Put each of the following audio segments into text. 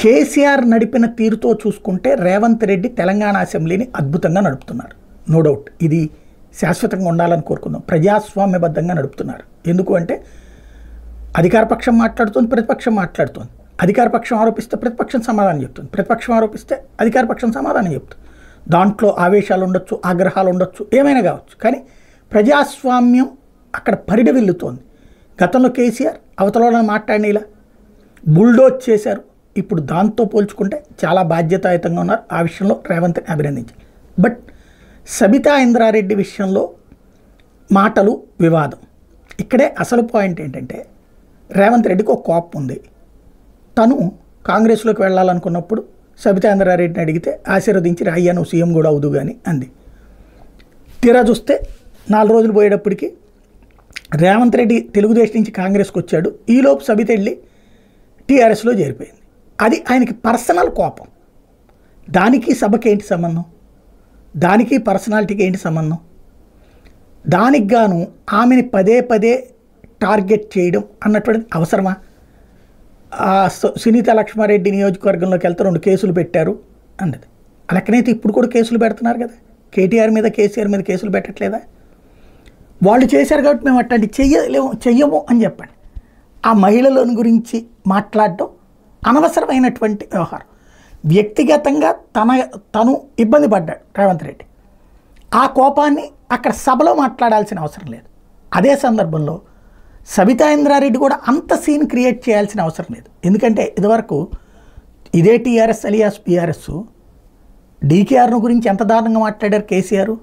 కేసీఆర్ నడిపిన తీరుతో చూసుకుంటే రేవంత్ రెడ్డి తెలంగాణ అసెంబ్లీని అద్భుతంగా నడుపుతున్నారు. నో డౌట్, ఇది శాశ్వతంగా ఉండాలని కోరుకుందాం. ప్రజాస్వామ్యబద్ధంగా నడుపుతున్నారు. ఎందుకు అంటే అధికార పక్షం మాట్లాడుతుంది, ప్రతిపక్షం మాట్లాడుతుంది. అధికార పక్షం ఆరోపిస్తే ప్రతిపక్షం సమాధానం చెప్తుంది, ప్రతిపక్షం ఆరోపిస్తే అధికార పక్షం సమాధానం చెప్తుంది. దాంట్లో ఆవేశాలు ఉండొచ్చు, ఆగ్రహాలు ఉండొచ్చు, ఏమైనా కావచ్చు. కానీ ప్రజాస్వామ్యం అక్కడ పరిడవిల్లుతోంది. గతంలో కేసీఆర్ అవతల మాట్లాడిన ఇలా బుల్డోజ్ చేశారు. ఇప్పుడు దాంతో పోల్చుకుంటే చాలా బాధ్యతాయుతంగా ఉన్నారు. ఆ విషయంలో రేవంత్ని అభినందించారు. బట్ సబితా ఇంద్రారెడ్డి విషయంలో మాటలు వివాదం. ఇక్కడే అసలు పాయింట్ ఏంటంటే రేవంత్ రెడ్డికి ఒక కోపం ఉంది. తను కాంగ్రెస్లోకి వెళ్ళాలనుకున్నప్పుడు సబితా ఇంద్రారెడ్డిని అడిగితే ఆశీర్వదించి అయ్యా నువ్వు సీఎం కూడా అవుదు కానీ అంది. తీరా చూస్తే 4 రోజులు పోయేటప్పటికి రేవంత్ రెడ్డి తెలుగుదేశం నుంచి కాంగ్రెస్కి వచ్చాడు. ఈలోపు సబిత వెళ్ళి టీఆర్ఎస్లో చేరిపోయింది. అది ఆయనకి పర్సనల్ కోపం. దానికి సభకి ఏంటి సంబంధం? దానికి పర్సనాలిటీకి ఏంటి సంబంధం? దానికి గాను ఆమెని పదే పదే టార్గెట్ చేయడం అన్నటువంటిది అవసరమా? సునీత లక్ష్మారెడ్డి నియోజకవర్గంలోకి వెళ్తే 2 కేసులు పెట్టారు అన్నది. అలాగనైతే ఇప్పుడు కూడా కేసులు పెడుతున్నారు కదా. కేటీఆర్ మీద కేసీఆర్ మీద కేసులు పెట్టట్లేదా? వాళ్ళు చేశారు కాబట్టి మేము అట్లాంటి చెయ్యము అని చెప్పండి. ఆ మహిళల గురించి మాట్లాడడం అనవసరమైనటువంటి వ్యవహారం. వ్యక్తిగతంగా తను ఇబ్బంది పడ్డాడు రేవంత్ రెడ్డి. ఆ కోపాన్ని అక్కడ సభలో మాట్లాడాల్సిన అవసరం లేదు. అదే సందర్భంలో సబితా ఇంద్రారెడ్డి కూడా అంత సీన్ క్రియేట్ చేయాల్సిన అవసరం లేదు. ఎందుకంటే ఇదివరకు ఇదే టీఆర్ఎస్ అలియాస్ బీఆర్ఎస్ డీకేఆర్ను గురించి ఎంత దారుణంగా మాట్లాడారు కేసీఆర్,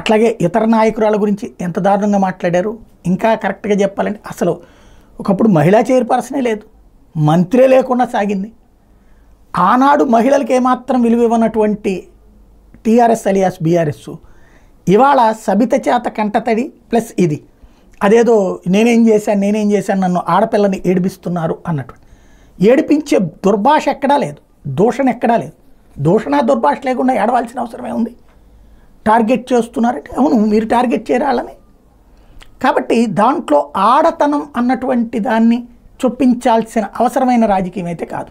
అట్లాగే ఇతర నాయకురాల గురించి ఎంత దారుణంగా మాట్లాడారు. ఇంకా కరెక్ట్గా చెప్పాలంటే అసలు ఒకప్పుడు మహిళా చైర్పర్సనే లేదు, మంత్రే లేకుండా సాగింది. ఆనాడు మహిళలకు ఏమాత్రం విలువ ఇవ్వనటువంటి టీఆర్ఎస్ అలియాస్ బీఆర్ఎస్ ఇవాళ సబిత చేత కంటతడి ప్లస్ ఇది అదేదో నేనేం చేశాను నన్ను ఆడపిల్లని ఏడిపిస్తున్నారు అన్నట్టు. ఏడిపించే దుర్భాష ఎక్కడా లేదు, దూషణ ఎక్కడా లేదు. దూషణ దుర్భాష లేకుండా ఏడవాల్సిన అవసరమే ఉంది. టార్గెట్ చేస్తున్నారంటే అవును మీరు టార్గెట్ చేయాలని. కాబట్టి దాంట్లో ఆడతనం అన్నటువంటి దాన్ని చొప్పించాల్సిన అవసరమైన రాజకీయం అయితే కాదు.